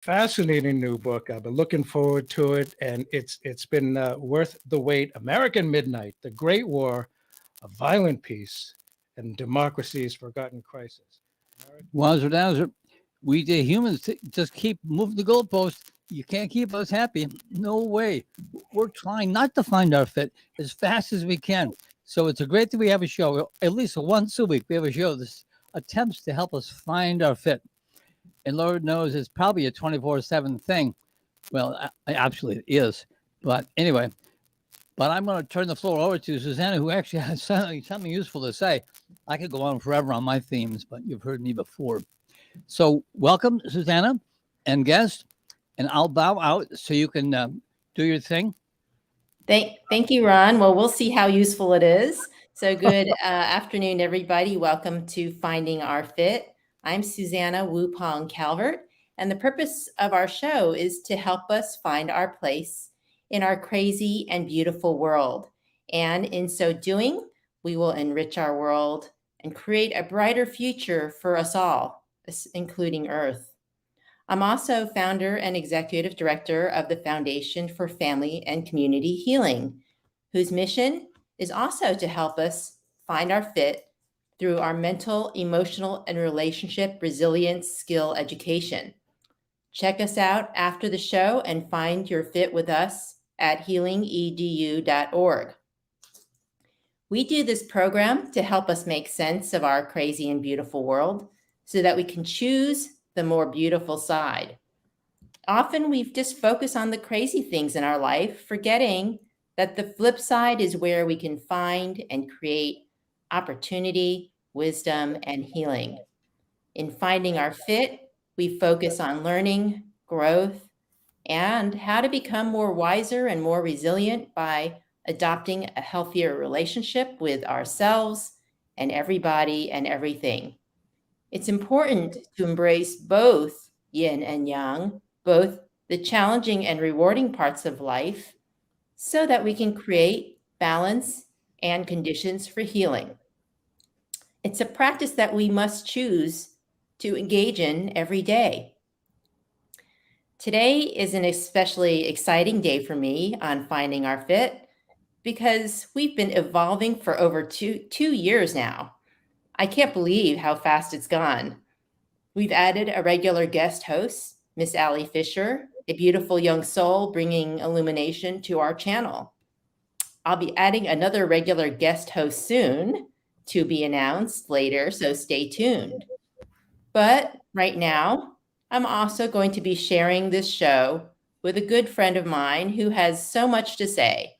Fascinating new book. I've been looking forward to it, and it's been worth the wait. American Midnight: The Great War, a Violent Peace, and Democracy's Forgotten Crisis. Wowzer dowser. We the humans just keep moving the goalposts. You can't keep us happy. No way. We're trying not to find our fit as fast as we can. So it's a great that we have a show. At least once a week, we have a show that attempts to help us find our fit. And Lord knows it's probably a 24/7 thing. Well, absolutely it is. But anyway, but I'm going to turn the floor over to Susanna, who actually has something useful to say. I could go on forever on my themes, but you've heard me before. So welcome, Susanna, and guest, and I'll bow out so you can do your thing. Thank you, Ron. Well, we'll see how useful it is. So good afternoon, everybody. Welcome to Finding Our Fit. I'm Susanna Wu-Pong Calvert, and the purpose of our show is to help us find our place in our crazy and beautiful world. And in so doing, we will enrich our world and create a brighter future for us all, including Earth. I'm also founder and executive director of the Foundation for Family and Community Healing, whose mission is also to help us find our fit through our mental, emotional, and relationship resilience skill education. Check us out after the show and find your fit with us at healingedu.org. We do this program to help us make sense of our crazy and beautiful world so that we can choose the more beautiful side. Often we just focus on the crazy things in our life, forgetting that the flip side is where we can find and create opportunity, wisdom, and healing. In Finding Our Fit, we focus on learning, growth, and how to become more wiser and more resilient by adopting a healthier relationship with ourselves and everybody and everything. It's important to embrace both yin and yang, both the challenging and rewarding parts of life, so that we can create balance and conditions for healing. It's a practice that we must choose to engage in every day. Today is an especially exciting day for me on Finding Our Fit because we've been evolving for over two years now. I can't believe how fast it's gone. We've added a regular guest host, Miss Allie Fisher, a beautiful young soul bringing illumination to our channel. I'll be adding another regular guest host soon, to be announced later, so stay tuned. But right now, I'm also going to be sharing this show with a good friend of mine who has so much to say.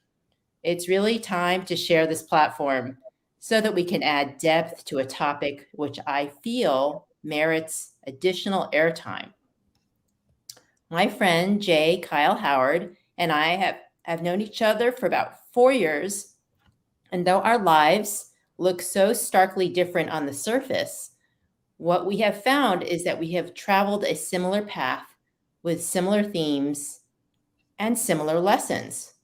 It's really time to share this platform so that we can add depth to a topic which I feel merits additional airtime. My friend Jah Khyle Howard and I have known each other for about 4 years, and though our lives look so starkly different on the surface, what we have found is that we have traveled a similar path with similar themes and similar lessons.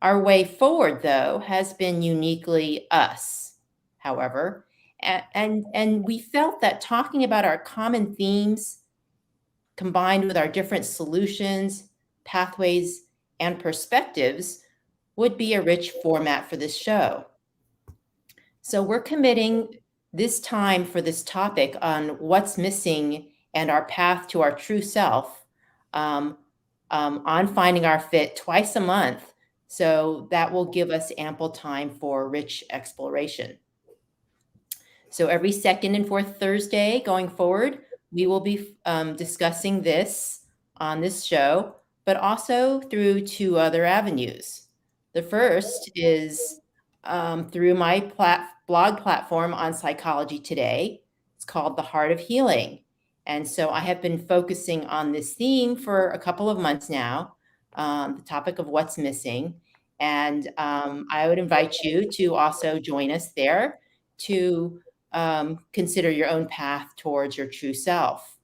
Our way forward, though, has been uniquely us, however, and we felt that talking about our common themes combined with our different solutions, pathways, and perspectives would be a rich format for this show. So we're committing this time for this topic on what's missing and our path to our true self on Finding Our Fit twice a month. So that will give us ample time for rich exploration. So every second and fourth Thursday going forward, we will be discussing this on this show, but also through two other avenues. The first is through my blog platform on Psychology Today. It's called The Heart of Healing. And so I have been focusing on this theme for a couple of months now, the topic of what's missing. And I would invite you to also join us there to consider your own path towards your true self.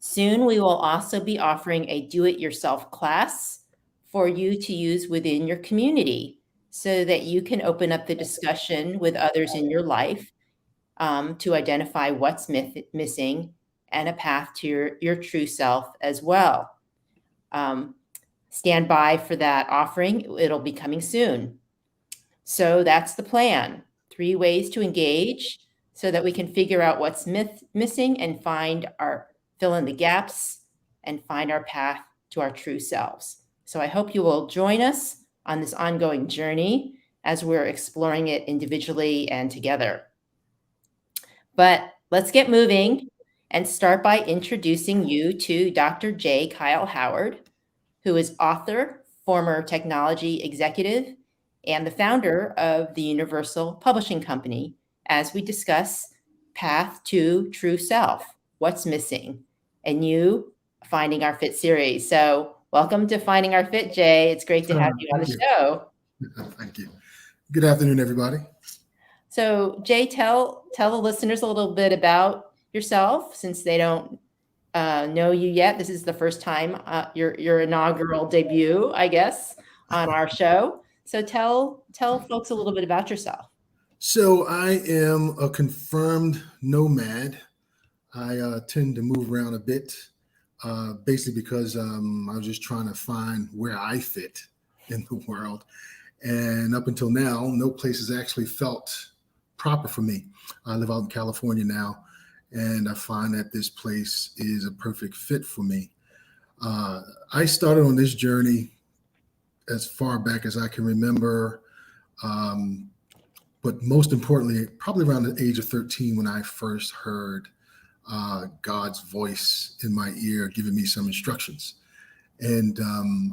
Soon, we will also be offering a do-it-yourself class for you to use within your community so that you can open up the discussion with others in your life to identify what's missing and a path to your true self as well. Stand by for that offering. It'll be coming soon. So that's the plan. 3 ways to engage so that we can figure out what's missing and fill in the gaps and find our path to our true selves. So I hope you will join us on this ongoing journey as we're exploring it individually and together. But let's get moving and start by introducing you to Dr. Jah Khyle Howard, who is author, former technology executive, and the founder of the Universal Publishing Company, as we discuss Path to True Self, What's Missing, and you Finding Our Fit series. So welcome to Finding Our Fit, Jay. It's great to have you on the show. Thank you. Good afternoon, everybody. So Jay, tell the listeners a little bit about yourself, since they don't know you yet. This is the first time, your inaugural debut, I guess, on our show. So tell folks a little bit about yourself. So I am a confirmed nomad. I tend to move around a bit, basically because I was just trying to find where I fit in the world. And up until now, no place has actually felt proper for me. I live out in California now, and I find that this place is a perfect fit for me. I started on this journey as far back as I can remember, but most importantly, probably around the age of 13 when I first heard God's voice in my ear giving me some instructions. And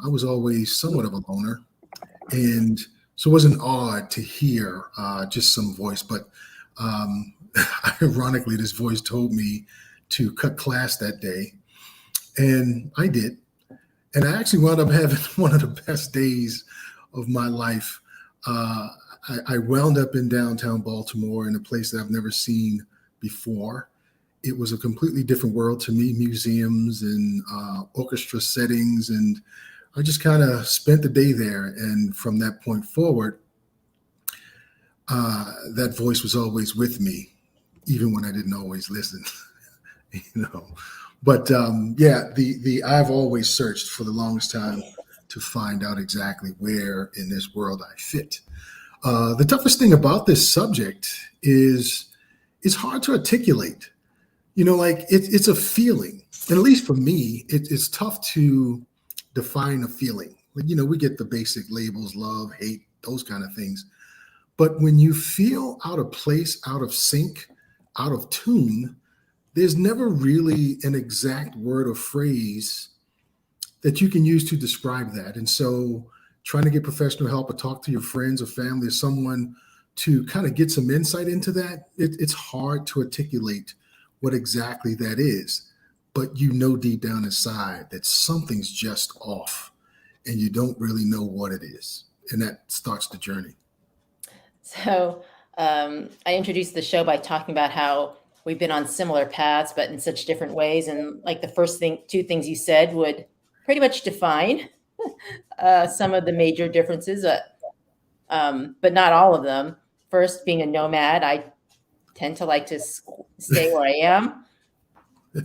I was always somewhat of a loner, and so it wasn't odd to hear just some voice, but ironically, this voice told me to cut class that day, and I did. And I actually wound up having one of the best days of my life. I wound up in downtown Baltimore in a place that I've never seen before. It was a completely different world to me, museums and orchestra settings. And I just kind of spent the day there. And from that point forward, that voice was always with me, even when I didn't always listen, you know. But I've always searched for the longest time to find out exactly where in this world I fit. The toughest thing about this subject is it's hard to articulate. You know, like it's a feeling. And at least for me, it's tough to define a feeling. Like, you know, we get the basic labels, love, hate, those kind of things. But when you feel out of place, out of sync, out of tune, there's never really an exact word or phrase that you can use to describe that. And so trying to get professional help or talk to your friends or family or someone to kind of get some insight into that, it's hard to articulate what exactly that is. But you know deep down inside that something's just off and you don't really know what it is. And that starts the journey. So I introduced the show by talking about how we've been on similar paths, but in such different ways. And like the two things you said would pretty much define some of the major differences, but not all of them. First, being a nomad, I tend to like to stay where I am.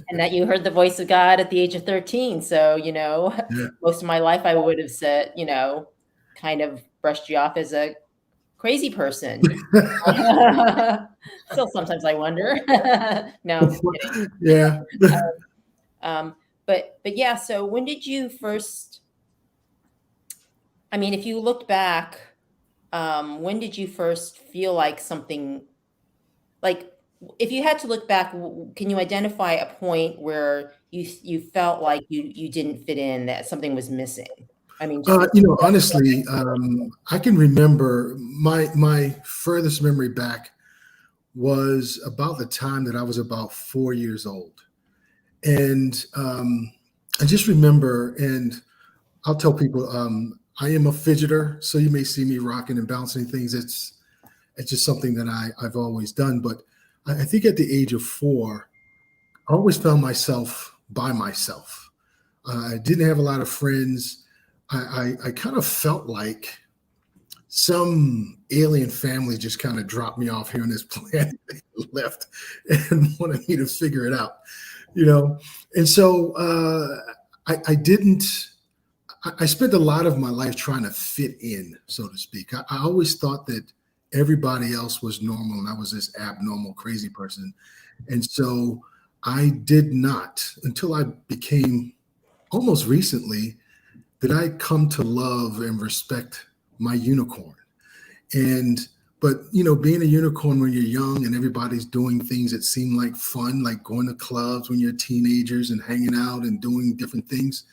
And that you heard the voice of God at the age of 13. So, you know, most of my life I would have said, you know, kind of brushed you off as a crazy person. Still, sometimes I wonder. No, I'm kidding. Yeah. But yeah. So when did you first? I mean, if you looked back, when did you first feel like something? Like, if you had to look back, can you identify a point where you felt like you didn't fit in, that something was missing? I mean, honestly, I can remember my furthest memory back was about the time that I was about 4 years old. And I just remember, and I'll tell people, I am a fidgeter, so you may see me rocking and bouncing things. It's just something that I've always done. But I think at the age of 4, I always found myself by myself. I didn't have a lot of friends. I kind of felt like some alien family just kind of dropped me off here on this planet, left, and wanted me to figure it out. you know. And so I didn't. I spent a lot of my life trying to fit in, so to speak. I always thought that everybody else was normal and I was this abnormal, crazy person. And so I did not, until I became almost recently, did I come to love and respect my unicorn. And but being a unicorn when you're young and everybody's doing things that seem like fun, like going to clubs when you're teenagers and hanging out and doing different things,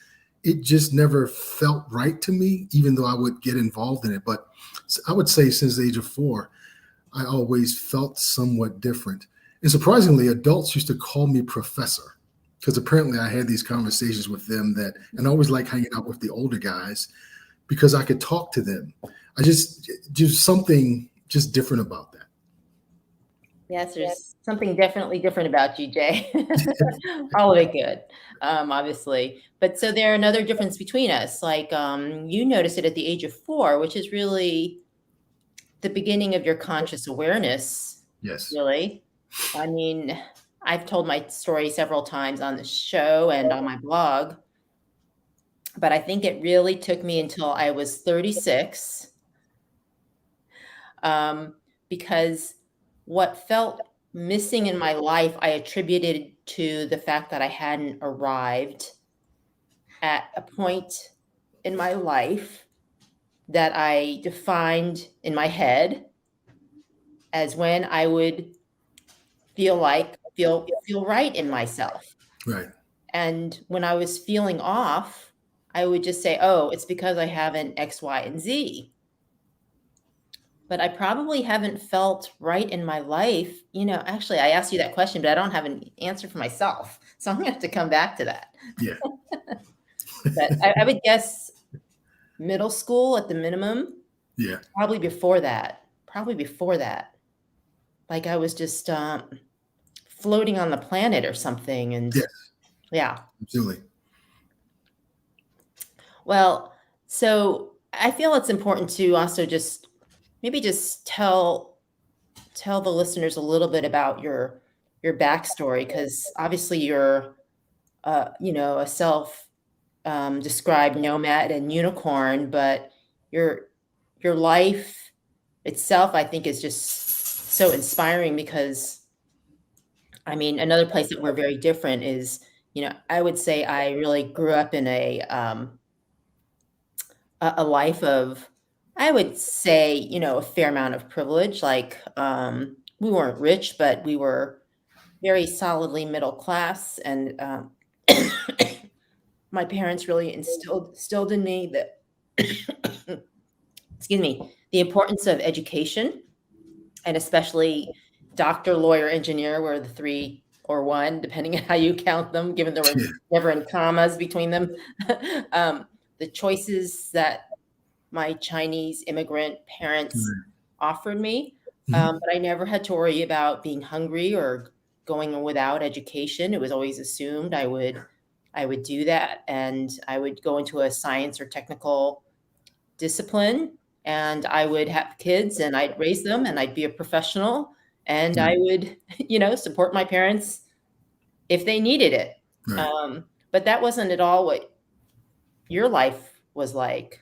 it just never felt right to me, even though I would get involved in it. But I would say since the age of 4, I always felt somewhat different. And surprisingly, adults used to call me professor because apparently I had these conversations with them and I always like hanging out with the older guys because I could talk to them. I just something just different about that. Yes, there's something definitely different about you, Jay. All of it good, obviously. But so there another difference between us. Like you noticed it at the age of 4, which is really the beginning of your conscious awareness. Yes. Really. I mean, I've told my story several times on the show and on my blog, but I think it really took me until I was 36 because what felt missing in my life, I attributed to the fact that I hadn't arrived at a point in my life that I defined in my head as when I would feel right in myself. Right. And when I was feeling off, I would just say, oh, it's because I haven't X, Y, and Z. But I probably haven't felt right in my life. Actually, I asked you that question, but I don't have an answer for myself. So I'm going to have to come back to that. Yeah. But I would guess middle school at the minimum. Yeah. Probably before that. Like I was just floating on the planet or something. And yes. Yeah. Absolutely. Well, so I feel it's important to also just tell the listeners a little bit about your backstory, because obviously you're a self described nomad and unicorn, but your life itself, I think, is just so inspiring because, I mean, another place that we're very different is, I would say I really grew up in a life of, I would say, a fair amount of privilege. Like we weren't rich, but we were very solidly middle class. And my parents really instilled in me that, excuse me, the importance of education, and especially doctor, lawyer, engineer were the 3 or 1, depending on how you count them, given there were never any commas between them. The choices that my Chinese immigrant parents offered me, but I never had to worry about being hungry or going without education. It was always assumed I would do that, and I would go into a science or technical discipline, and I would have kids, and I'd raise them, and I'd be a professional, and I would, support my parents if they needed it. Right. But that wasn't at all what your life was like.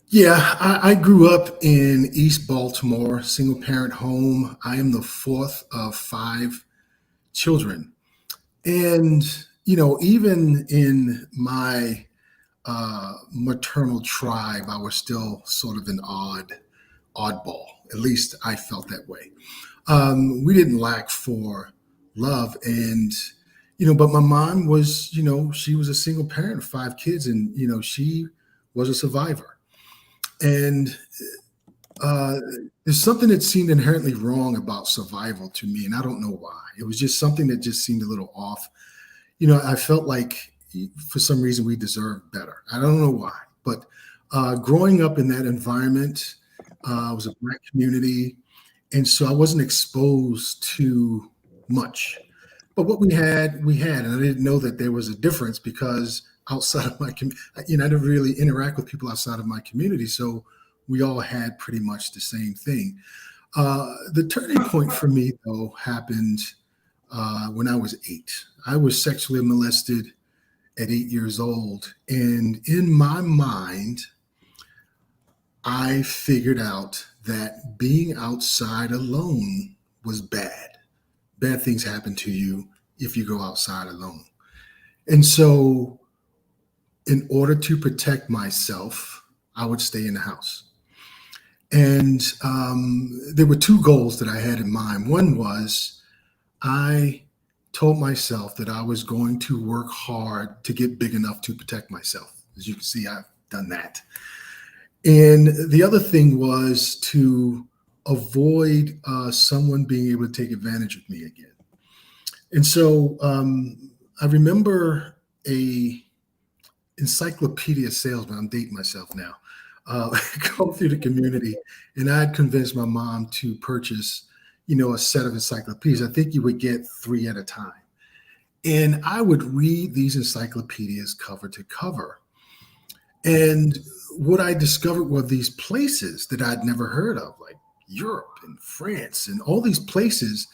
Yeah, I grew up in East Baltimore, single parent home. I am the 4th of 5 children. And, even in my maternal tribe, I was still sort of an oddball. At least I felt that way. We didn't lack for love. And, but my mom was, she was a single parent of 5 kids, and, she was a survivor. And there's something that seemed inherently wrong about survival to me, and I don't know why. It was just something that just seemed a little off. I felt like for some reason we deserved better. I don't know why, but growing up in that environment, it was a Black community, and so I wasn't exposed to much. But what we had, and I didn't know that there was a difference because outside of my community, I didn't really interact with people outside of my community. So we all had pretty much the same thing. The turning point for me, though, happened when I was 8. I was sexually molested at 8 years old. And in my mind, I figured out that being outside alone was bad. Bad things happen to you if you go outside alone. And so, in order to protect myself, I would stay in the house. And there were 2 goals that I had in mind. One was I told myself that I was going to work hard to get big enough to protect myself. As you can see, I've done that. And the other thing was to avoid someone being able to take advantage of me again. And so I remember a encyclopedia salesman, I'm dating myself now, come through the community, and I'd convinced my mom to purchase, a set of encyclopedias. I think you would get 3 at a time. And I would read these encyclopedias cover to cover. And what I discovered were these places that I'd never heard of, like Europe and France and all these places.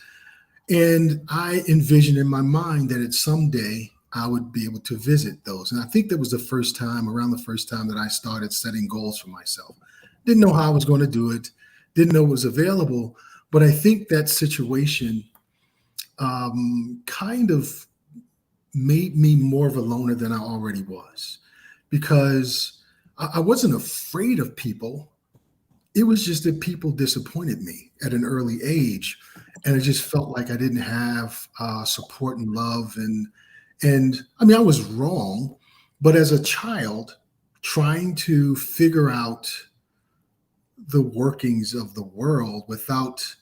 And I envisioned in my mind that at someday I would be able to visit those. And I think that was around the first time that I started setting goals for myself. Didn't know how I was going to do it, didn't know it was available. But I think that situation kind of made me more of a loner than I already was, because I wasn't afraid of people. It was just that people disappointed me at an early age. And I just felt like I didn't have support and love. And I mean, I was wrong, but as a child, trying to figure out the workings of the world without,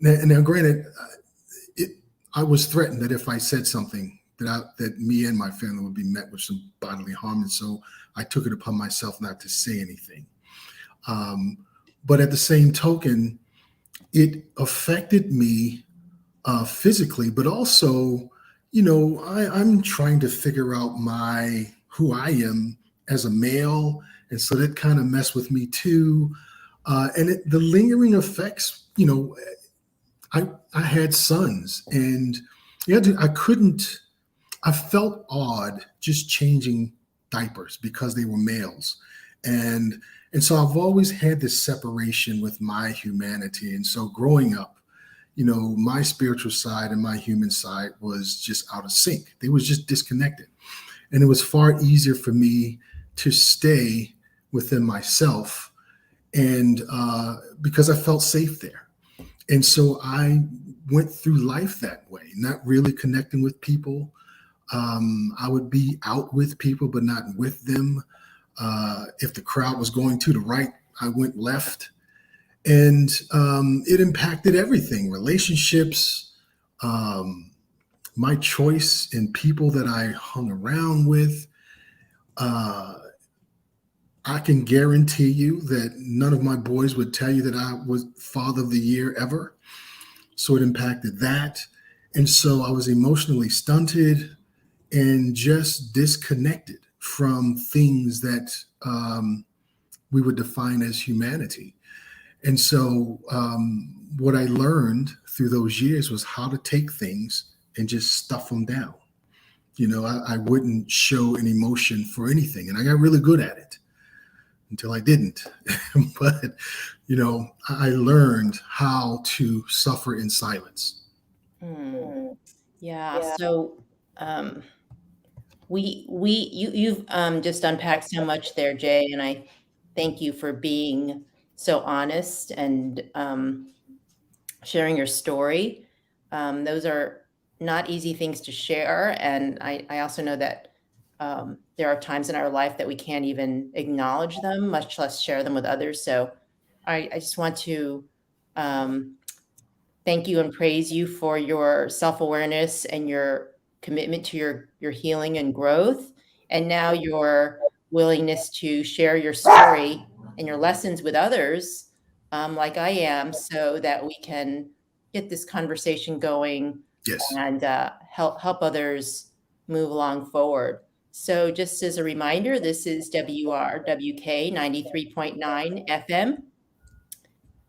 now granted, I was threatened that if I said something that me and my family would be met with some bodily harm. And so I took it upon myself not to say anything. But at the same token, it affected me physically, but also, I'm trying to figure out who I am as a male. And so that kind of messed with me too. And the lingering effects, I had sons, and I felt odd just changing diapers because they were males. And so I've always had this separation with my humanity. And so growing up, my spiritual side and my human side was just out of sync. They was just disconnected. And it was far easier for me to stay within myself, and because I felt safe there. And so I went through life that way, not really connecting with people. I would be out with people, but not with them. If the crowd was going to the right, I went left. And it impacted everything, relationships, my choice in people that I hung around with. I can guarantee you that none of my boys would tell you that I was father of the year ever. So it impacted that. And so I was emotionally stunted and just disconnected from things that we would define as humanity. And so what I learned through those years was how to take things and just stuff them down. I wouldn't show an emotion for anything. And I got really good at it until I didn't. But, I learned how to suffer in silence. Yeah. So you've just unpacked so much there, Jay, and I thank you for being so honest and sharing your story. Those are not easy things to share, and I also know that there are times in our life that we can't even acknowledge them, much less share them with others. So I just want to thank you and praise you for your self-awareness and your commitment to your healing and growth, and now your willingness to share your story and your lessons with others, like I am, so that we can get this conversation going. Yes. And help others move along forward. So just as a reminder, this is WRWK 93.9 FM.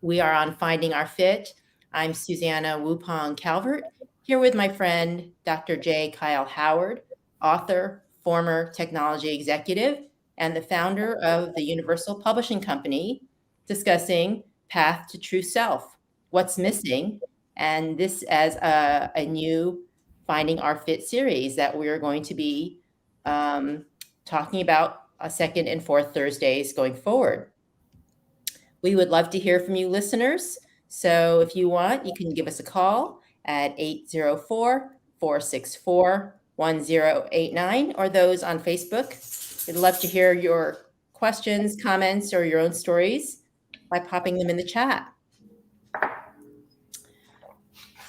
We are on Finding Our Fit. I'm Susanna Wupong Calvert, here with my friend, Dr. Jah Khyle Howard, author, former technology executive, and the founder of the Universal Publishing Company, discussing Path to True Self, what's missing, and this as a new Finding Our Fit series that we're going to be talking about second and fourth Thursdays going forward. We would love to hear from you listeners. So if you want, you can give us a call at 804-464-1089, or those on Facebook. We'd love to hear your questions, comments, or your own stories by popping them in the chat.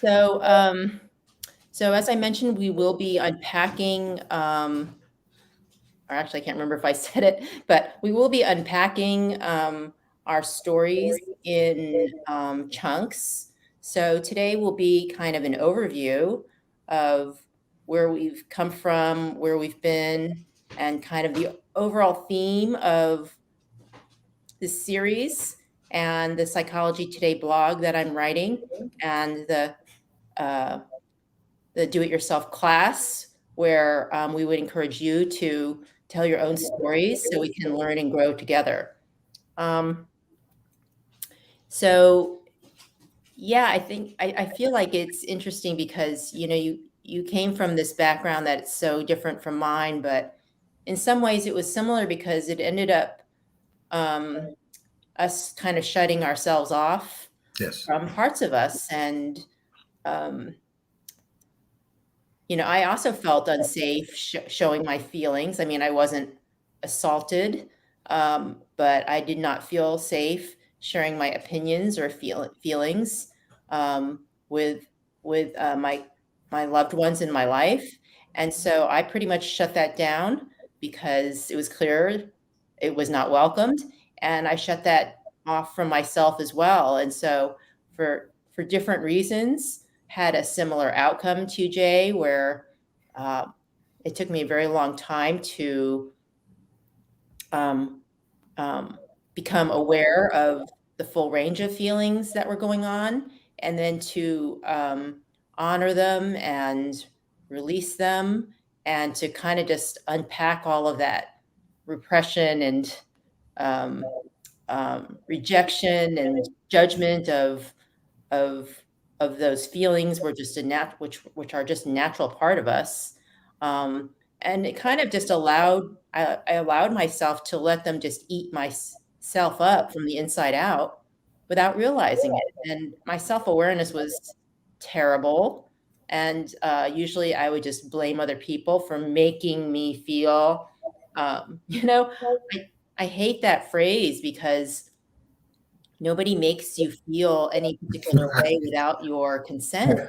So, as I mentioned, we will be unpacking, or actually, I can't remember if I said it, but we will be unpacking our stories in chunks. So today will be kind of an overview of where we've come from, where we've been, and kind of the overall theme of this series and the Psychology Today blog that I'm writing, and the do-it-yourself class, where we would encourage you to tell your own stories so we can learn and grow together. So yeah, I feel like it's interesting because, you know, you came from this background that it's so different from mine, but in some ways it was similar because it ended up us kind of shutting ourselves off from parts of us. And, you know, I also felt unsafe showing my feelings. I mean, I wasn't assaulted, but I did not feel safe sharing my opinions or feelings with my loved ones in my life. And so I pretty much shut that down because it was clear it was not welcomed. And I shut that off from myself as well. And so for different reasons, had a similar outcome to Jay, where it took me a very long time to become aware of the full range of feelings that were going on, and then to honor them and release them, and to kind of just unpack all of that repression and rejection and judgment of those feelings were just which are just a natural part of us. And it kind of just I allowed myself to let them just eat myself up from the inside out without realizing it. And my self-awareness was terrible. And usually I would just blame other people for making me feel, you know, I hate that phrase because nobody makes you feel any particular way without your consent.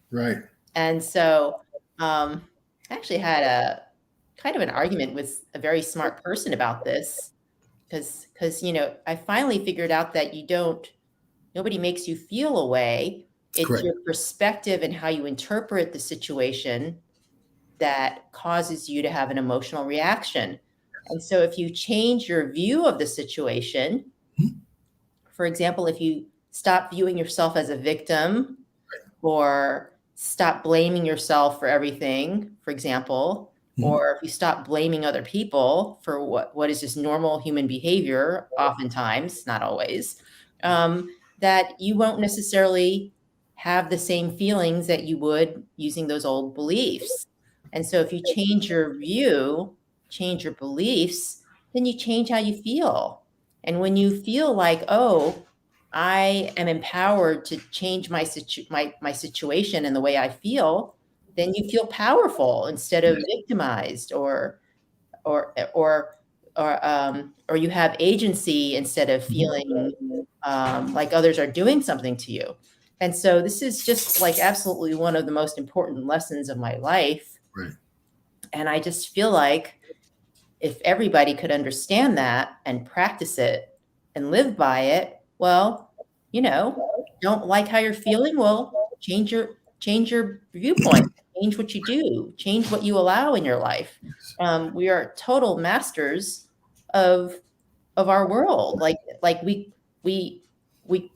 Right. And so I actually had a kind of an argument with a very smart person about this, because you know, I finally figured out that nobody makes you feel a way. It's Correct. your perspective and how you interpret the situation that causes you to have an emotional reaction. And so if you change your view of the situation, for example, if you stop viewing yourself as a victim, or stop blaming yourself for everything, for example, or if you stop blaming other people for what is just normal human behavior, oftentimes, not always, that you won't necessarily have the same feelings that you would using those old beliefs. And so if you change your view, change your beliefs, then you change how you feel. And when you feel like, oh, I am empowered to change my situation and the way I feel, then you feel powerful instead of victimized, or you have agency instead of feeling like others are doing something to you. And so this is just like absolutely one of the most important lessons of my life. Right. And I just feel like if everybody could understand that and practice it and live by it, well, you know, don't like how you're feeling, well, change your viewpoint, change what you do, change what you allow in your life. We are total masters of our world. Like we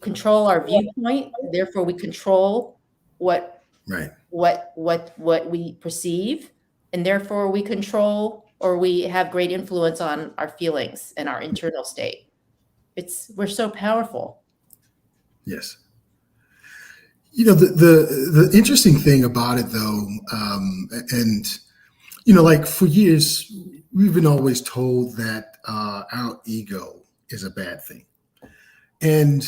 control our viewpoint, therefore we control what Right. what we perceive, and therefore we control, or we have great influence on our feelings and our internal state. We're so powerful. Yes. The interesting thing about it, though, and like for years, we've been always told that our ego is a bad thing. And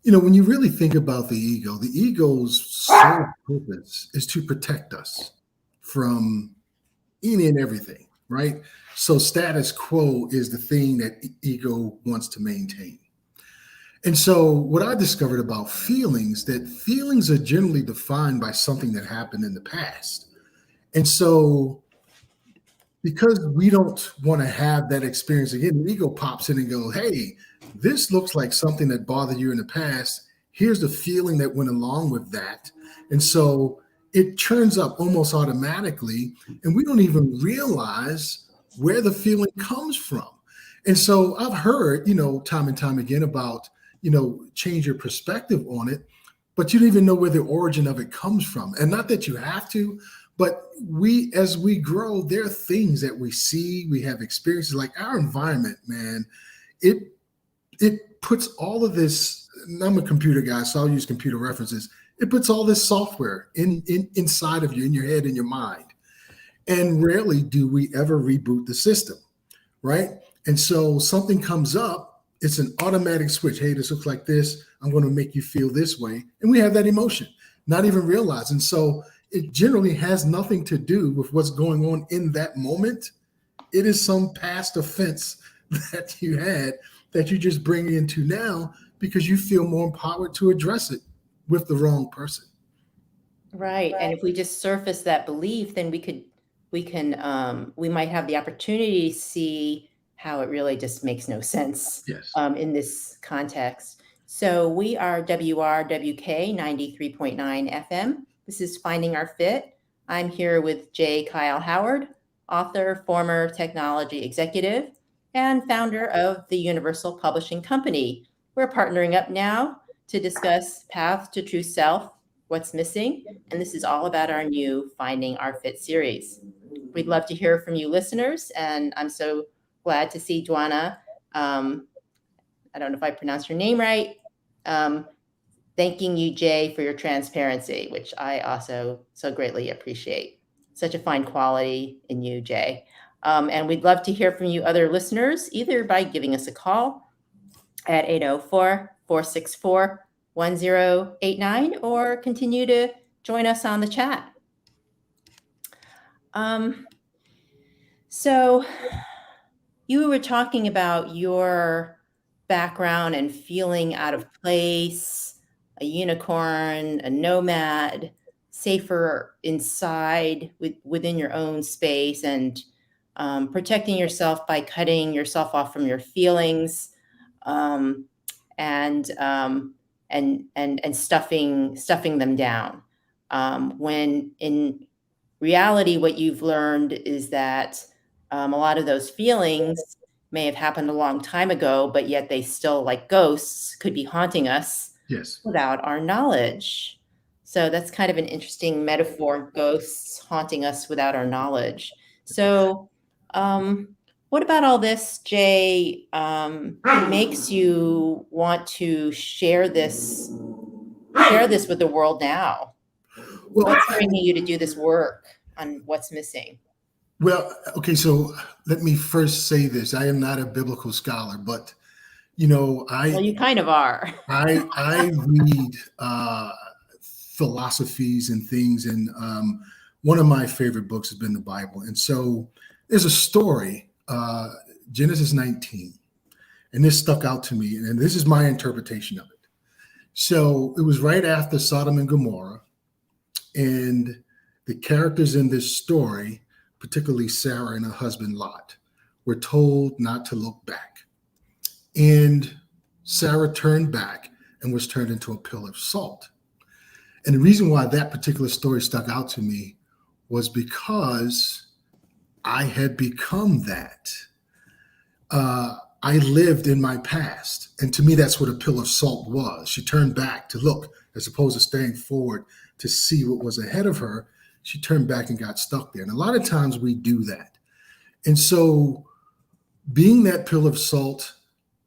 when you really think about the ego's sole purpose is to protect us from any and everything, right? So status quo is the thing that ego wants to maintain. And so what I discovered about feelings, that feelings are generally defined by something that happened in the past. And so because we don't want to have that experience again, the ego pops in and goes, hey, this looks like something that bothered you in the past. Here's the feeling that went along with that. And so it turns up almost automatically, and we don't even realize where the feeling comes from. And so I've heard, time and time again about, change your perspective on it, but you don't even know where the origin of it comes from. And not that you have to, but as we grow, there are things that we see, we have experiences, like our environment, man, it puts all of this, and I'm a computer guy, so I'll use computer references. It puts all this software inside of you, in your head, in your mind. And rarely do we ever reboot the system, right? And so something comes up, it's an automatic switch. Hey, this looks like this. I'm going to make you feel this way. And we have that emotion, not even realizing. So it generally has nothing to do with what's going on in that moment. It is some past offense that you had that you just bring into now because you feel more empowered to address it with the wrong person. Right. And if we just surface that belief, then we might have the opportunity to see how it really just makes no sense. Yes. In this context. So we are WRWK 93.9 FM. This is Finding Our Fit. I'm here with Jah Khyle Howard, author, former technology executive, and founder of the Universal Publishing Company. We're partnering up now to discuss Path to True Self, What's Missing, and this is all about our new Finding Our Fit series. We'd love to hear from you listeners, and I'm so glad to see Dwana. I don't know if I pronounced your name right. Thanking you, Jay, for your transparency, which I also so greatly appreciate. Such a fine quality in you, Jay. And we'd love to hear from you other listeners, either by giving us a call at 804-464-1089 or continue to join us on the chat. So you were talking about your background and feeling out of place, a unicorn, a nomad, safer inside within your own space, and protecting yourself by cutting yourself off from your feelings, and stuffing them down. When in reality, what you've learned is that a lot of those feelings may have happened a long time ago, but yet they still, like ghosts, could be haunting us. Yes. Without our knowledge. So that's kind of an interesting metaphor, ghosts haunting us without our knowledge. So what about all this, Jay, makes you want to share this with the world now? Well, What's bringing you to do this work on what's missing? Well, okay, so let me first say this. I am not a biblical scholar, but well, you kind of are. I read philosophies and things, and one of my favorite books has been the Bible. And so there's a story, Genesis 19, and this stuck out to me, and this is my interpretation of it. So it was right after Sodom and Gomorrah, and the characters in this story, particularly Sarah and her husband Lot, were told not to look back. And Sarah turned back and was turned into a pillar of salt. And the reason why that particular story stuck out to me was because I had become that. I lived in my past. And to me, that's what a pillar of salt was. She turned back to look as opposed to staying forward to see what was ahead of her, she turned back and got stuck there. And a lot of times we do that. And so being that pill of salt,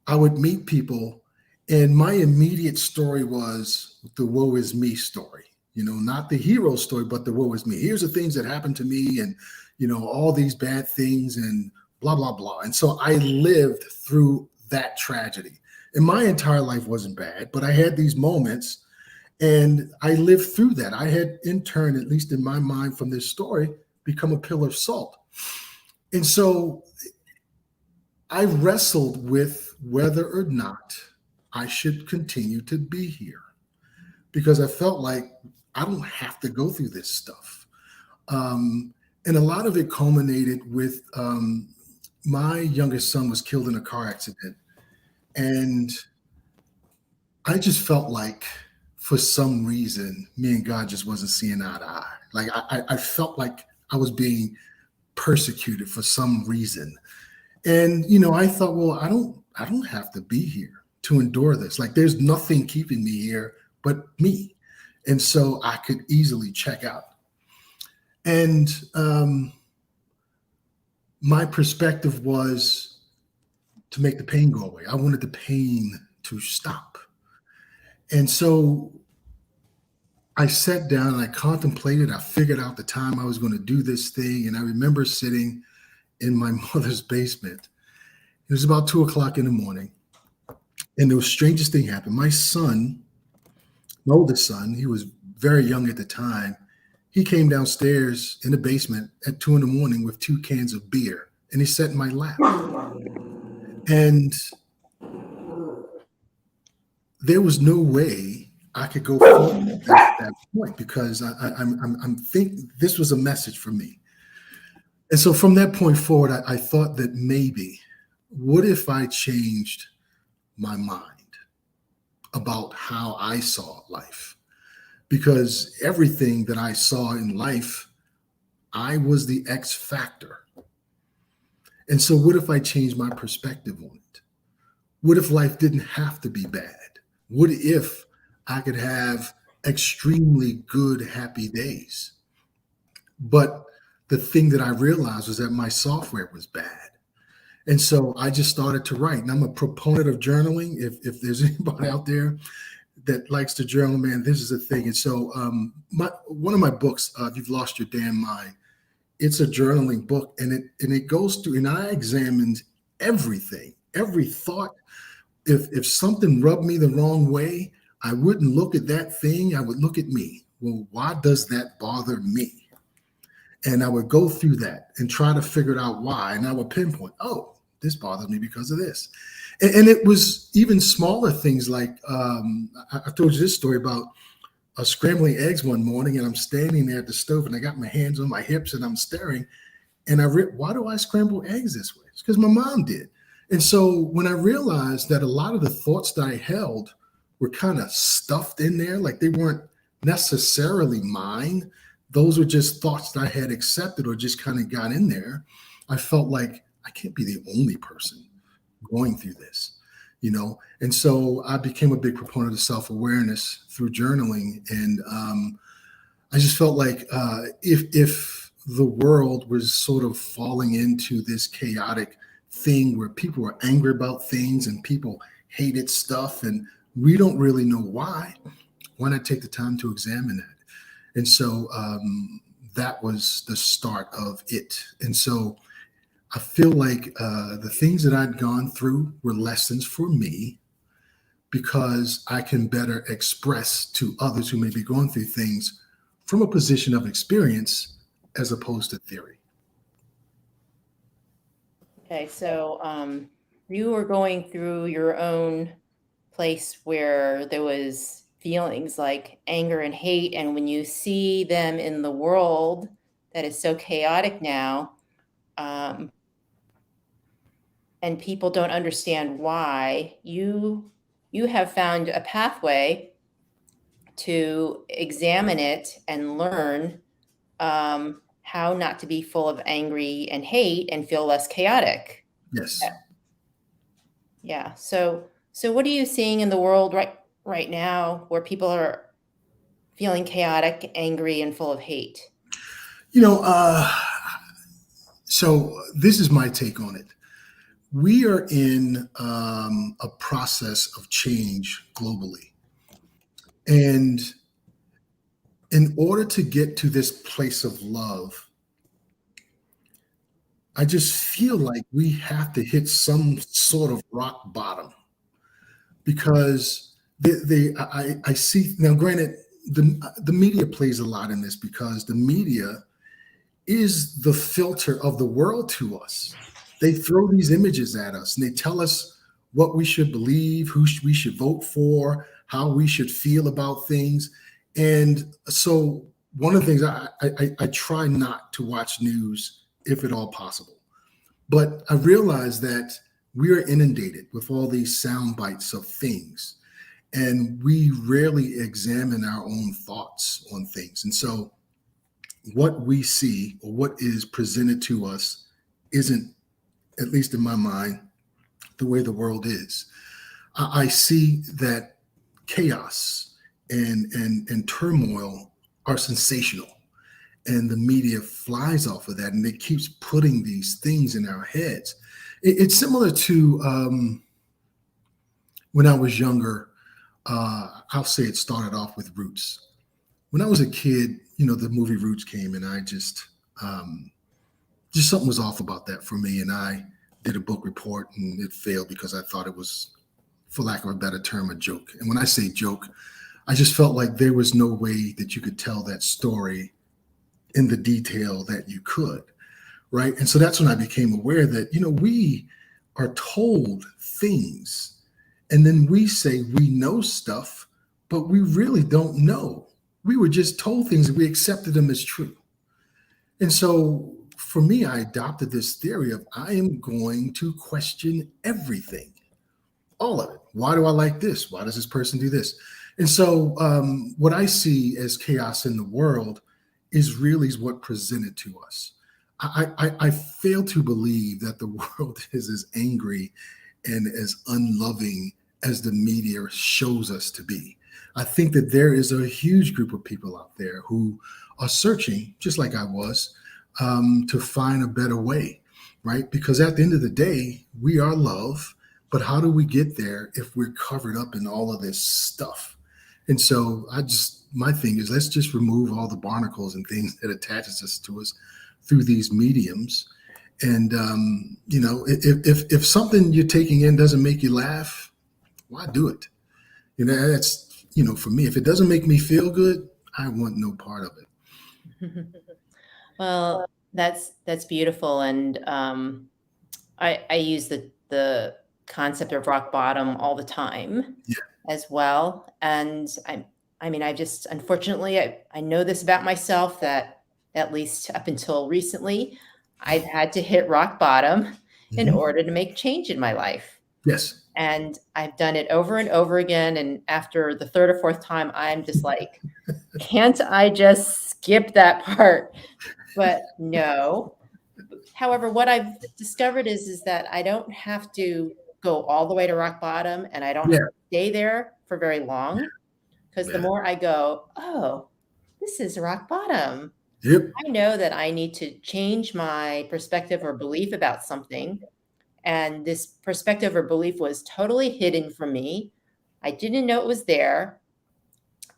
I would meet people, and my immediate story was the woe is me story. Not the hero story, but the woe is me. Here's the things that happened to me, and all these bad things and blah, blah, blah. And so I lived through that tragedy. And my entire life wasn't bad, but I had these moments, and I lived through that. I had in turn, at least in my mind from this story, become a pillar of salt. And so I wrestled with whether or not I should continue to be here, because I felt like I don't have to go through this stuff. And a lot of it culminated with my youngest son was killed in a car accident. And I just felt like for some reason, me and God just wasn't seeing eye to eye. Like I felt like I was being persecuted for some reason. And, I thought, well, I don't have to be here to endure this. Like there's nothing keeping me here but me. And so I could easily check out. And my perspective was to make the pain go away. I wanted the pain to stop. And so I sat down and I contemplated, I figured out the time I was going to do this thing. And I remember sitting in my mother's basement. It was about 2:00 in the morning. And the strangest thing happened. My son, my oldest son, he was very young at the time. He came downstairs in the basement at 2 a.m. with 2 cans of beer, and he sat in my lap. And there was no way I could go forward at that point, because I'm thinking this was a message for me. And so from that point forward, I thought that maybe, what if I changed my mind about how I saw life? Because everything that I saw in life, I was the X factor. And so what if I changed my perspective on it? What if life didn't have to be bad? What if I could have extremely good, happy days? But the thing that I realized was that my software was bad. And so I just started to write. And I'm a proponent of journaling. If there's anybody out there that likes to journal, man, this is a thing. And so one of my books, You've Lost Your Damn Mind, it's a journaling book, and it goes through, and I examined everything, every thought. If something rubbed me the wrong way, I wouldn't look at that thing. I would look at me. Well, why does that bother me? And I would go through that and try to figure out why. And I would pinpoint, oh, this bothers me because of this. And it was even smaller things like, I told you this story about scrambling eggs one morning, and I'm standing there at the stove and I got my hands on my hips and I'm staring. And why do I scramble eggs this way? It's because my mom did. And so when I realized that a lot of the thoughts that I held were kind of stuffed in there, like they weren't necessarily mine, those were just thoughts that I had accepted or just kind of got in there, I felt like I can't be the only person going through this, And so I became a big proponent of self-awareness through journaling. And I just felt like if the world was sort of falling into this chaotic thing where people were angry about things and people hated stuff and we don't really know why not take the time to examine that? And so that was the start of it. And so I feel like the things that I'd gone through were lessons for me, because I can better express to others who may be going through things from a position of experience as opposed to theory. Okay, so you were going through your own place where there was feelings like anger and hate, and when you see them in the world that is so chaotic now, and people don't understand why, you have found a pathway to examine it and learn how not to be full of angry and hate and feel less chaotic. Yes. Yeah. So what are you seeing in the world right now where people are feeling chaotic, angry, and full of hate? You know, so this is my take on it. We are in a process of change globally. And in order to get to this place of love, I just feel like we have to hit some sort of rock bottom, because I see now. Granted, the media plays a lot in this, because the media is the filter of the world to us. They throw these images at us and they tell us what we should believe, we should vote for, how we should feel about things. And so one of the things I try not to watch news if at all possible. But I realize that we are inundated with all these sound bites of things, and we rarely examine our own thoughts on things. And so what we see, or what is presented to us, isn't, at least in my mind, the way the world is. I see that chaos and turmoil are sensational, and the media flies off of that, and it keeps putting these things in our heads. It's similar to when I was younger. I'll say it started off with Roots. When I was a kid, the movie Roots came, and I just something was off about that for me. And I did a book report, and it failed because I thought it was, for lack of a better term, a joke. And when I say joke, I just felt like there was no way that you could tell that story in the detail that you could, right? And so that's when I became aware that, we are told things, and then we say we know stuff, but we really don't know. We were just told things and we accepted them as true. And so for me, I adopted this theory of, I am going to question everything, all of it. Why do I like this? Why does this person do this? And so what I see as chaos in the world is really what presented to us. I fail to believe that the world is as angry and as unloving as the media shows us to be. I think that there is a huge group of people out there who are searching, just like I was, to find a better way, right? Because at the end of the day, we are love, but how do we get there if we're covered up in all of this stuff? And so my thing is, let's just remove all the barnacles and things that attaches us to us through these mediums. And, if something you're taking in doesn't make you laugh, why do it? That's, for me, if it doesn't make me feel good, I want no part of it. Well, that's beautiful. And I use the concept of rock bottom all the time as well. And unfortunately, I know this about myself, that at least up until recently, I've had to hit rock bottom in order to make change in my life. Yes. And I've done it over and over again. And after the third or fourth time, I'm just like, can't I just skip that part? But no. However, what I've discovered is that I don't have to go all the way to rock bottom, and I don't have to stay there for very long, because the more I go, oh, this is rock bottom. Yep. I know that I need to change my perspective or belief about something. And this perspective or belief was totally hidden from me. I didn't know it was there.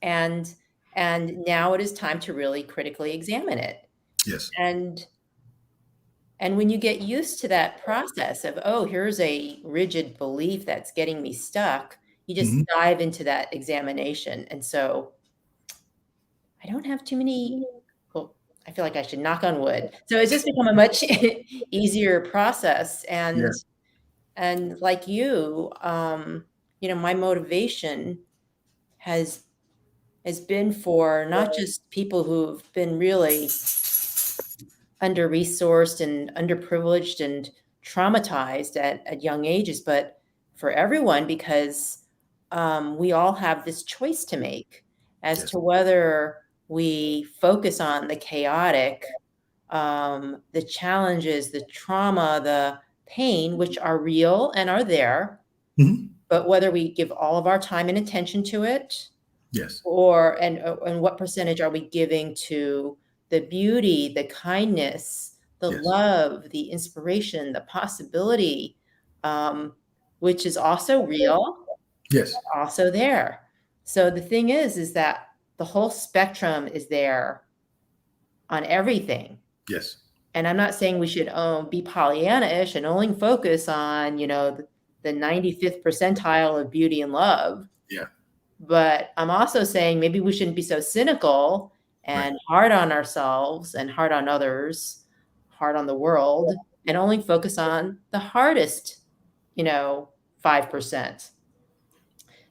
And now it is time to really critically examine it. Yes. And when you get used to that process of, oh, here's a rigid belief that's getting me stuck, you just dive into that examination. And so I don't have too many, well, I feel like I should knock on wood. So it's just become a much easier process. And like you, my motivation has been for not just people who've been really under-resourced and underprivileged and traumatized at young ages, but for everyone, because we all have this choice to make as to whether we focus on the chaotic, the challenges, the trauma, the pain, which are real and are there, but whether we give all of our time and attention to it, Yes. And what percentage are we giving to the beauty, the kindness, the Yes. love, the inspiration, the possibility, which is also real, Yes. also there. So the thing is that the whole spectrum is there on everything. Yes. And I'm not saying we should be Pollyanna-ish and only focus on, the 95th percentile of beauty and love. Yeah. But I'm also saying maybe we shouldn't be so cynical and hard on ourselves and hard on others, hard on the world, and only focus on the hardest, 5%.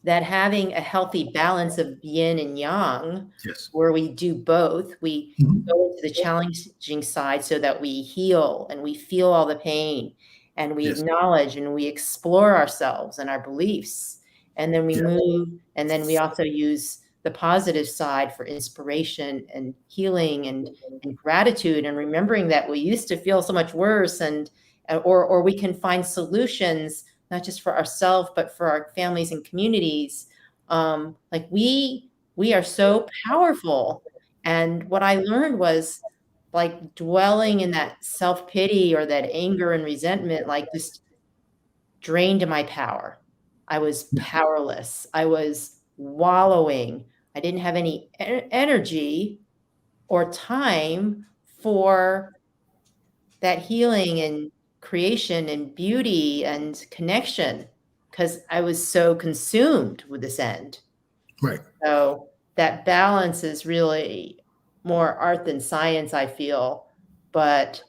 That having a healthy balance of yin and yang, Yes. where we do both, we Mhm. go into the challenging side so that we heal and we feel all the pain and we Yes. acknowledge and we explore ourselves and our beliefs. And then we Yeah. move, and then we also use the positive side for inspiration and healing and gratitude and remembering that we used to feel so much worse, or we can find solutions not just for ourselves, but for our families and communities. Like we are so powerful. And what I learned was like dwelling in that self-pity or that anger and resentment, like just drained my power. I was powerless. I was wallowing. I didn't have any energy or time for that healing and creation and beauty and connection because I was so consumed with this end. Right. So that balance is really more art than science, I feel, but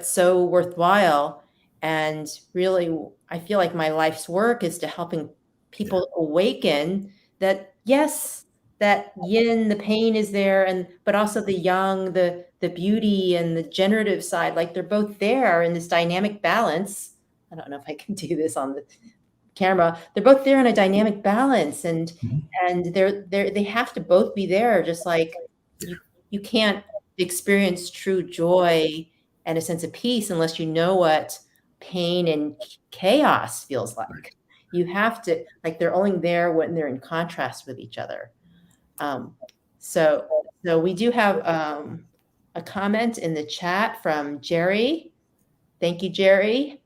so worthwhile. And really, I feel like my life's work is to helping people awaken that, yes, that yin, the pain is there, but also the yang, the beauty and the generative side, like they're both there in this dynamic balance. I don't know if I can do this on the camera. They're both there in a dynamic balance, and they have to both be there. Just like you can't experience true joy and a sense of peace unless you know what pain and chaos feels like. You have to, like, they're only there when they're in contrast with each other. So we do have a comment in the chat from Jerry. Thank you, Jerry.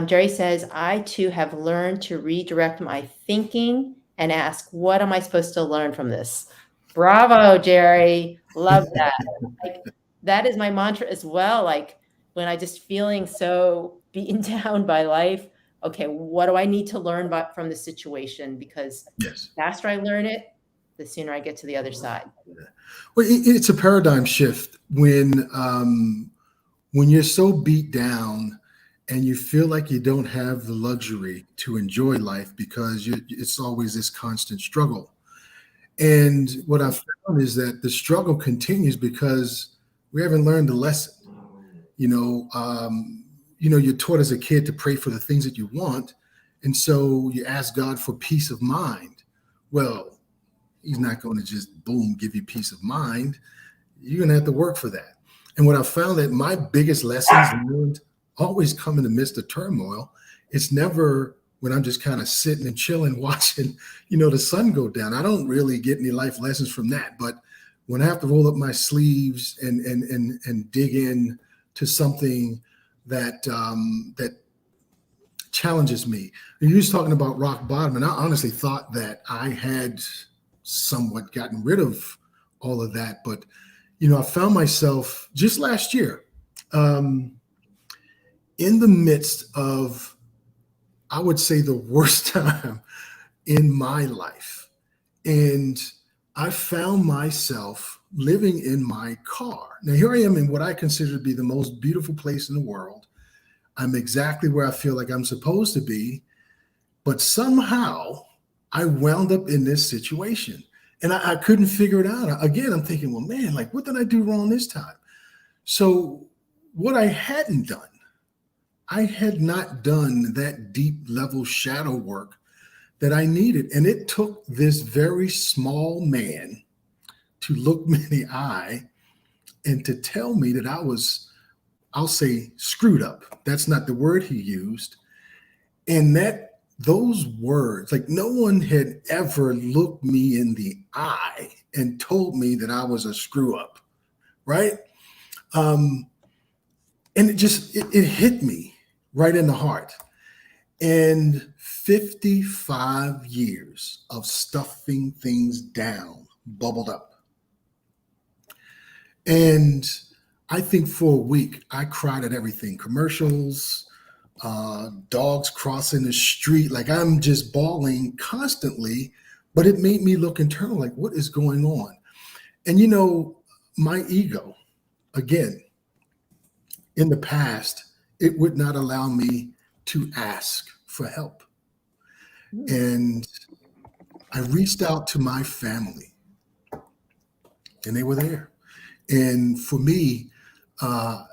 Jerry says, I too have learned to redirect my thinking and ask, what am I supposed to learn from this? Bravo, Jerry. Love that. Like, that is my mantra as well. Like when I just feeling so beaten down by life, okay, what do I need to learn from the situation? Because the faster I learn it, the sooner I get to the other side. Well, it's a paradigm shift when you're so beat down and you feel like you don't have the luxury to enjoy life because it's always this constant struggle. And what I've found is that the struggle continues because we haven't learned the lesson. You're taught as a kid to pray for the things that you want. And so you ask God for peace of mind. Well, he's not going to just, boom, give you peace of mind. You're going to have to work for that. And what I found that my biggest lessons learned always come in the midst of turmoil. It's never when I'm just kind of sitting and chilling, watching, the sun go down. I don't really get any life lessons from that. But when I have to roll up my sleeves and dig in to something that challenges me. You was talking about rock bottom, and I honestly thought that I had somewhat gotten rid of all of that. But, I found myself just last year in the midst of, I would say, the worst time in my life. And I found myself living in my car. Now, here I am in what I consider to be the most beautiful place in the world. I'm exactly where I feel like I'm supposed to be. But somehow I wound up in this situation. And I couldn't figure it out. Again, I'm thinking, well, man, like, what did I do wrong this time? So what I hadn't done, I had not done that deep level shadow work that I needed. And it took this very small man to look me in the eye and to tell me that I was, I'll say, screwed up. That's not the word he used. And that those words, like no one had ever looked me in the eye and told me that I was a screw up, right? Um, and it hit me right in the heart. And 55 years of stuffing things down bubbled up. And I think for a week, I cried at everything, commercials, dogs crossing the street. Like I'm just bawling constantly, but it made me look internal, like what is going on? And, my ego, again, in the past, it would not allow me to ask for help. And I reached out to my family and they were there. And for me, I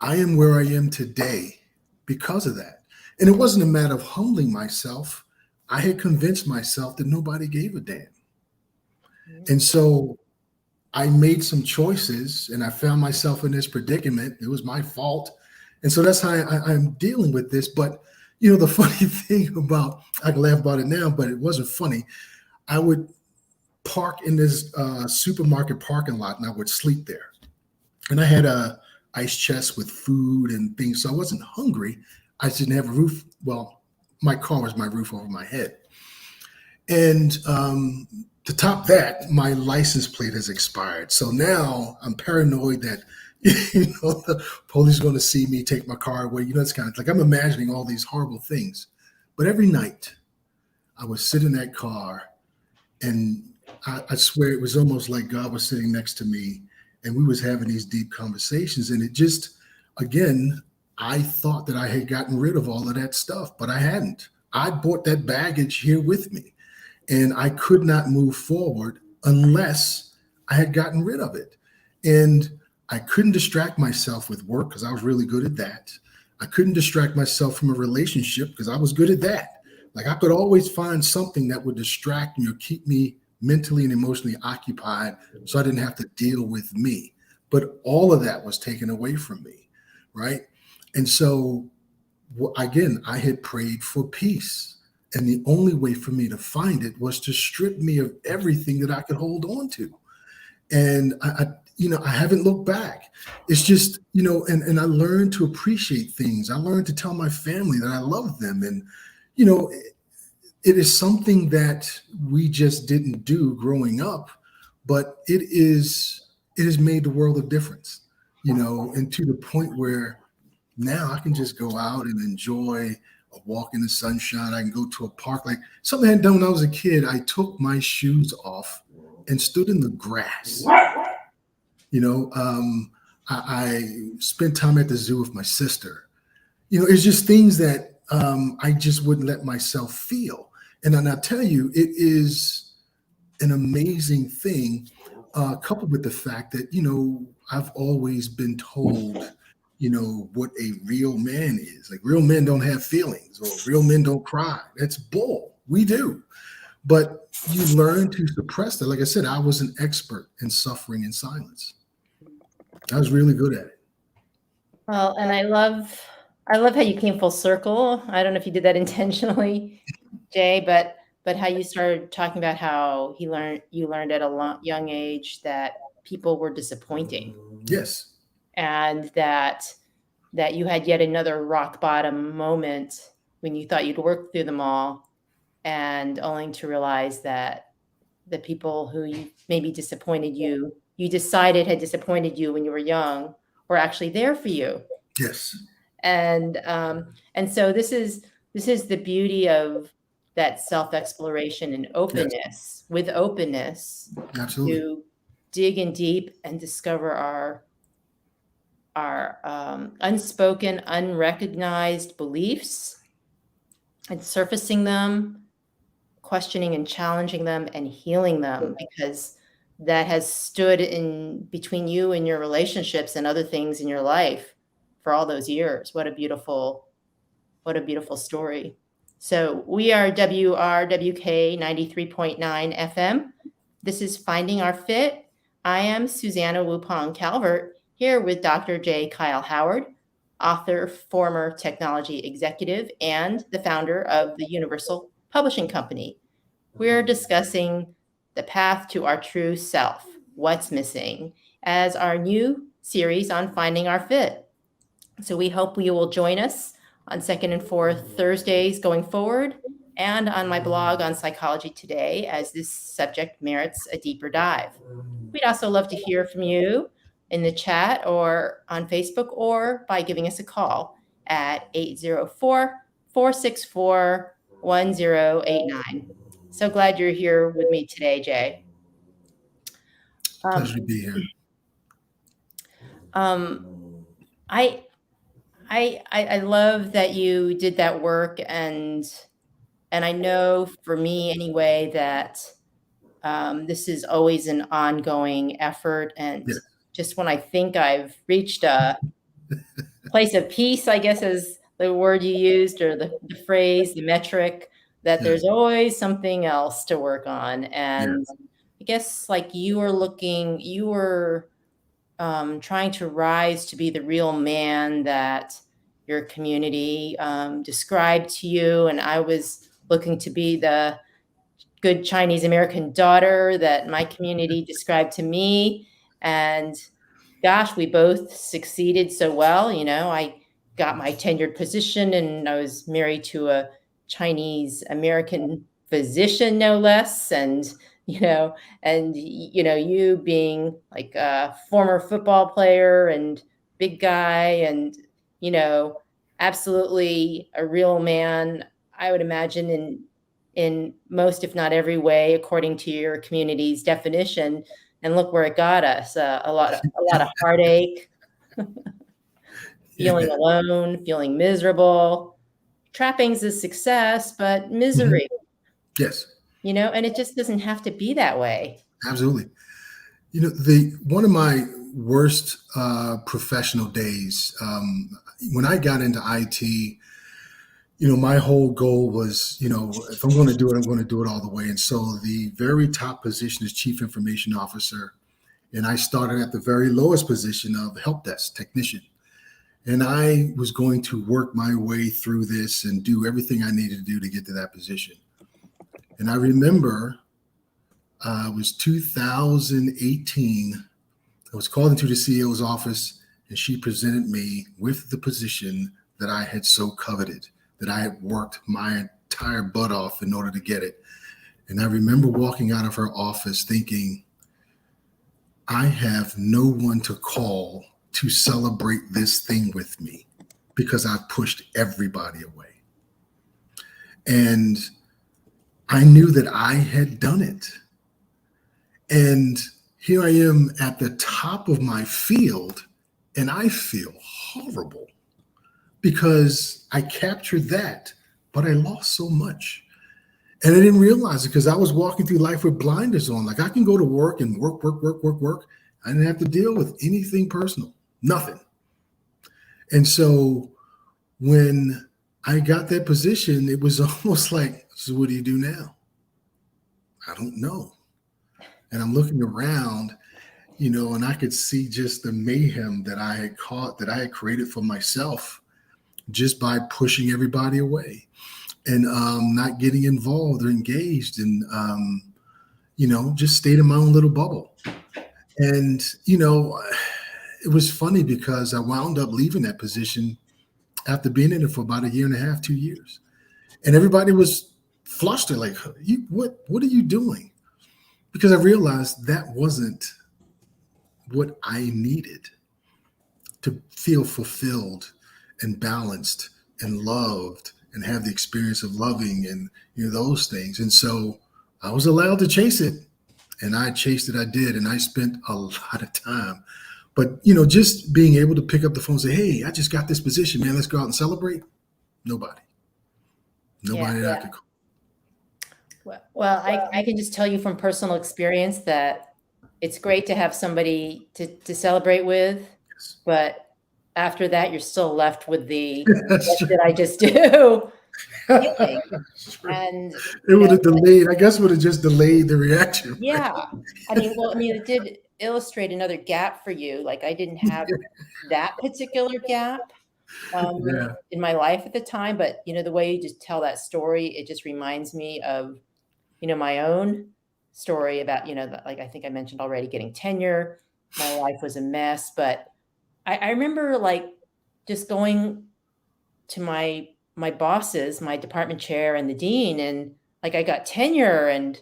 am where I am today because of that. And it wasn't a matter of humbling myself. I had convinced myself that nobody gave a damn. And so I made some choices and I found myself in this predicament. It was my fault. And so that's how I'm dealing with this. But, the funny thing about, I can laugh about it now, but it wasn't funny. I would park in this supermarket parking lot and I would sleep there. And I had a ice chest with food and things. So I wasn't hungry. I just didn't have a roof. Well, my car was my roof over my head. And to top that, my license plate has expired. So now I'm paranoid that, the police are going to see me take my car away. It's kind of like I'm imagining all these horrible things. But every night I would sit in that car and I swear it was almost like God was sitting next to me and we was having these deep conversations. And it just, again, I thought that I had gotten rid of all of that stuff, but I hadn't. I brought that baggage here with me and I could not move forward unless I had gotten rid of it. And I couldn't distract myself with work because I was really good at that. I couldn't distract myself from a relationship because I was good at that. Like I could always find something that would distract me or keep me mentally and emotionally occupied so I didn't have to deal with me. But all of that was taken away from me, right? And so, again, I had prayed for peace. And the only way for me to find it was to strip me of everything that I could hold on to. And I haven't looked back. It's just, and I learned to appreciate things. I learned to tell my family that I love them. And, it is something that we just didn't do growing up, but it has made the world of difference, and to the point where now I can just go out and enjoy a walk in the sunshine. I can go to a park. Like something I had done when I was a kid. I took my shoes off and stood in the grass. I spent time at the zoo with my sister. It's just things that I just wouldn't let myself feel. And I'll tell you, it is an amazing thing, coupled with the fact that, I've always been told, what a real man is. Like real men don't have feelings or real men don't cry. That's bull. We do. But you learn to suppress that. Like I said, I was an expert in suffering in silence. I was really good at it. Well, and I love how you came full circle. I don't know if you did that intentionally, Jay, but how you started talking about how you learned at a young age that people were disappointing. Yes. And that you had yet another rock bottom moment when you thought you'd worked through them all, and only to realize that the people who you maybe disappointed you decided had disappointed you when you were young were actually there for you. Yes. And so this is the beauty of that self-exploration and openness. Yes. With openness. Absolutely. To dig in deep and discover our unspoken, unrecognized beliefs and surfacing them, questioning and challenging them and healing them, because that has stood in between you and your relationships and other things in your life for all those years. What a beautiful story. So we are WRWK 93.9 FM. This is Finding Our Fit. I am Susanna Wupong Calvert, here with Dr. Jah Khyle Howard, author, former technology executive, and the founder of the Universal Publishing Company. We're discussing the path to our true self, what's missing, as our new series on finding our fit. So we hope you will join us on second and fourth Thursdays going forward, and on my blog on Psychology Today, as this subject merits a deeper dive. We'd also love to hear from you in the chat or on Facebook, or by giving us a call at 804-464-1089. So glad you're here with me today, Jay. Pleasure to be here. I love that you did that work, and I know for me anyway that this is always an ongoing effort. And Yes. just when I think I've reached a place of peace, I guess is the word you used, or the phrase, the metric, that there's always something else to work on. And I guess like you were trying to rise to be the real man that your community described to you. And I was looking to be the good Chinese American daughter that my community described to me. And gosh, we both succeeded so well. You know, I got my tenured position, and I was married to a Chinese American physician, no less. And you being like a former football player and big guy, and, absolutely a real man, I would imagine, in most, if not every way, according to your community's definition. And look where it got us, a lot of heartache, feeling alone, feeling miserable, trappings of success, but misery. Yes. And it just doesn't have to be that way. Absolutely. One of my worst professional days, when I got into IT, my whole goal was, if I'm going to do it, I'm going to do it all the way. And so the very top position is Chief Information Officer. And I started at the very lowest position of help desk technician. And I was going to work my way through this and do everything I needed to do to get to that position. And I remember it was 2018. I was called into the CEO's office, and she presented me with the position that I had so coveted, that I had worked my entire butt off in order to get it. And I remember walking out of her office thinking, I have no one to call to celebrate this thing with me, because I pushed everybody away. And I knew that I had done it. And here I am at the top of my field, and I feel horrible because I captured that, but I lost so much. And I didn't realize it because I was walking through life with blinders on. Like, I can go to work and work. I didn't have to deal with anything personal, nothing. And so when I got that position, it was almost like, so what do you do now? I don't know. And I'm looking around, and I could see just the mayhem that I had created for myself just by pushing everybody away and not getting involved or engaged, and, just stayed in my own little bubble. And, it was funny because I wound up leaving that position after being in it for about 1.5 years, 2 years. And everybody was flustered, like, what are you doing? Because I realized that wasn't what I needed to feel fulfilled and balanced and loved and have the experience of loving and those things. And so I was allowed to chase it, and I chased it. I did. And I spent a lot of time, but just being able to pick up the phone and say, hey, I just got this position, man, let's go out and celebrate. Nobody that I could call. Well, I can just tell you from personal experience that it's great to have somebody to celebrate with, but after that, you're still left with the, what did I just do? Feeling. And it would have delayed, I guess would have just delayed the reaction. Yeah. It did illustrate another gap for you. Like, I didn't have that particular gap, Yeah. in my life at the time. But, the way you just tell that story, it just reminds me of, my own story about, like I think I mentioned already, getting tenure. My life was a mess, but I remember like just going to my bosses, my department chair and the dean, and like I got tenure, and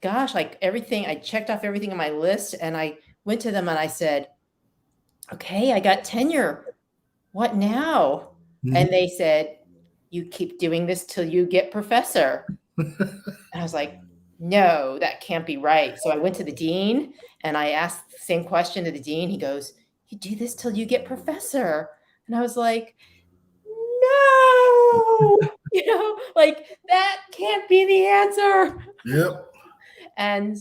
gosh, like everything, I checked off everything on my list, and I went to them and I said, okay, I got tenure. What now? And Mhm. they said, you keep doing this till you get professor. And I was like, no, that can't be right. So I went to the dean and I asked the same question to the dean. He goes, you do this till you get professor. And I was like, no, like that can't be the answer. Yep. And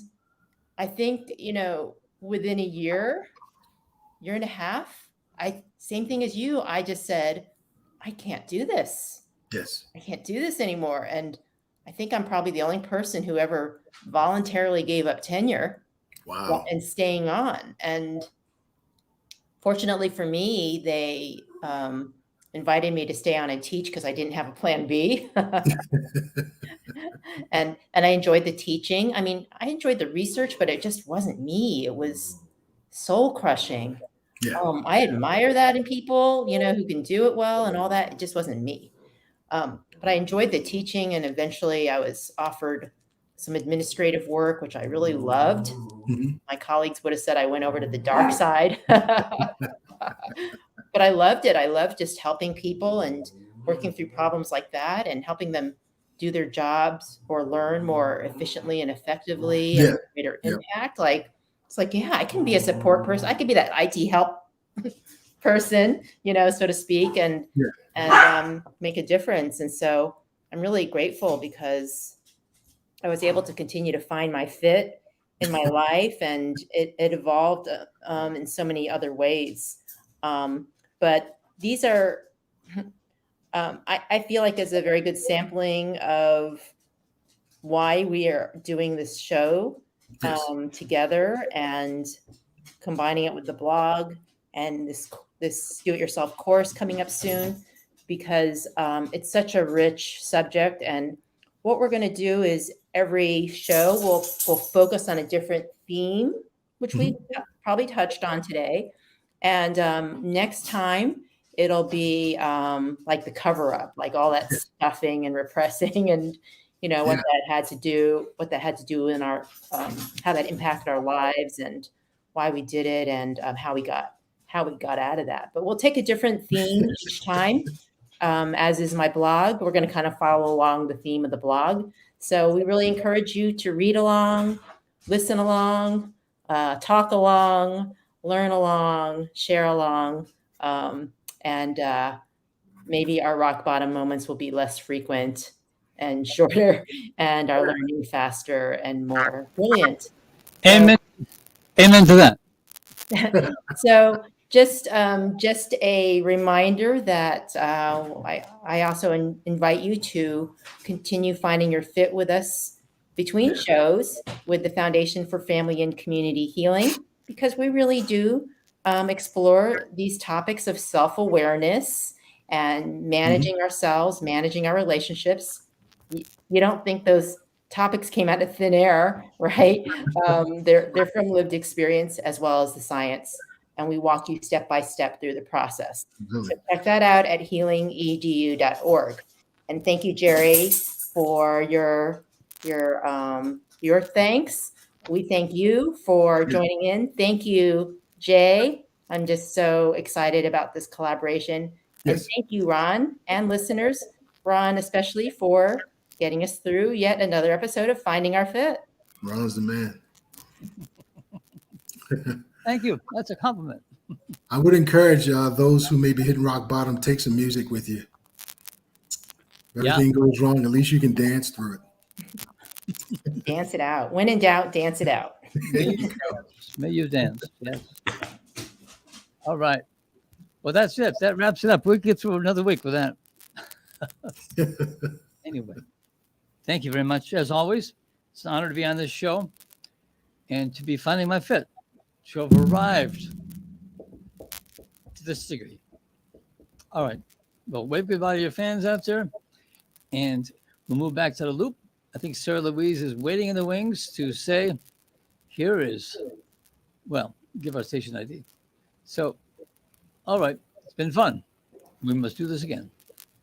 I think, within a year and a half, same thing as you, I just said, I can't do this. Yes. I can't do this anymore. And I think I'm probably the only person who ever voluntarily gave up tenure Wow. and staying on. And fortunately for me, they invited me to stay on and teach because I didn't have a plan B. and I enjoyed the teaching. I mean, I enjoyed the research, but it just wasn't me. It was soul crushing. Yeah. I admire that in people, who can do it well and all that. It just wasn't me. But I enjoyed the teaching, and eventually I was offered some administrative work, which I really loved. Mhm. My colleagues would have said I went over to the dark side, but I loved it. I loved just helping people and working through problems like that and helping them do their jobs or learn more efficiently and effectively Yeah. and greater Yeah. impact. Like, it's like, yeah, I can be a support person. I could be that IT help person, so to speak, and make a difference. And so I'm really grateful because I was able to continue to find my fit in my life, and it evolved in so many other ways. But these are, I feel like, is a very good sampling of why we are doing this show Yes. together and combining it with the blog and this do-it-yourself course coming up soon, because it's such a rich subject. And what we're going to do is every show will focus on a different theme, which we probably touched on today. And next time it'll be like the cover up, like all that stuffing and repressing and what that had to do in our how that impacted our lives and why we did it, and how we got out of that. But we'll take a different theme each time, as is my blog. We're going to kind of follow along the theme of the blog. So we really encourage you to read along, listen along, talk along, learn along, share along, and maybe our rock bottom moments will be less frequent and shorter, and our learning faster and more brilliant. Amen. Amen to that. So just a reminder that I also invite you to continue finding your fit with us between shows with the Foundation for Family and Community Healing, because we really do explore these topics of self-awareness and managing ourselves, managing our relationships. You don't think those topics came out of thin air, right? They're from lived experience as well as the science, and we walk you step by step through the process. So check that out at healingedu.org. And thank you, Jerry, for your thanks. We thank you for joining in. Thank you, Jay. I'm just so excited about this collaboration. And thank you, Ron, and listeners, Ron especially, for getting us through yet another episode of Finding Our Fit. Ron's the man. Thank you. That's a compliment. I would encourage those who may be hitting rock bottom, take some music with you. If everything goes wrong, at least you can dance through it. Dance it out. When in doubt, dance it out. May you dance. Yes. All right. Well, that's it. That wraps it up. We'll get through another week with that. Anyway, thank you very much. As always, it's an honor to be on this show and to be finding my fit, to have arrived to this degree. All right. Well, wave goodbye to your fans out there, and we'll move back to the loop. I think Sarah Louise is waiting in the wings to say, here is, well, give our station ID. So, all right. It's been fun. We must do this again.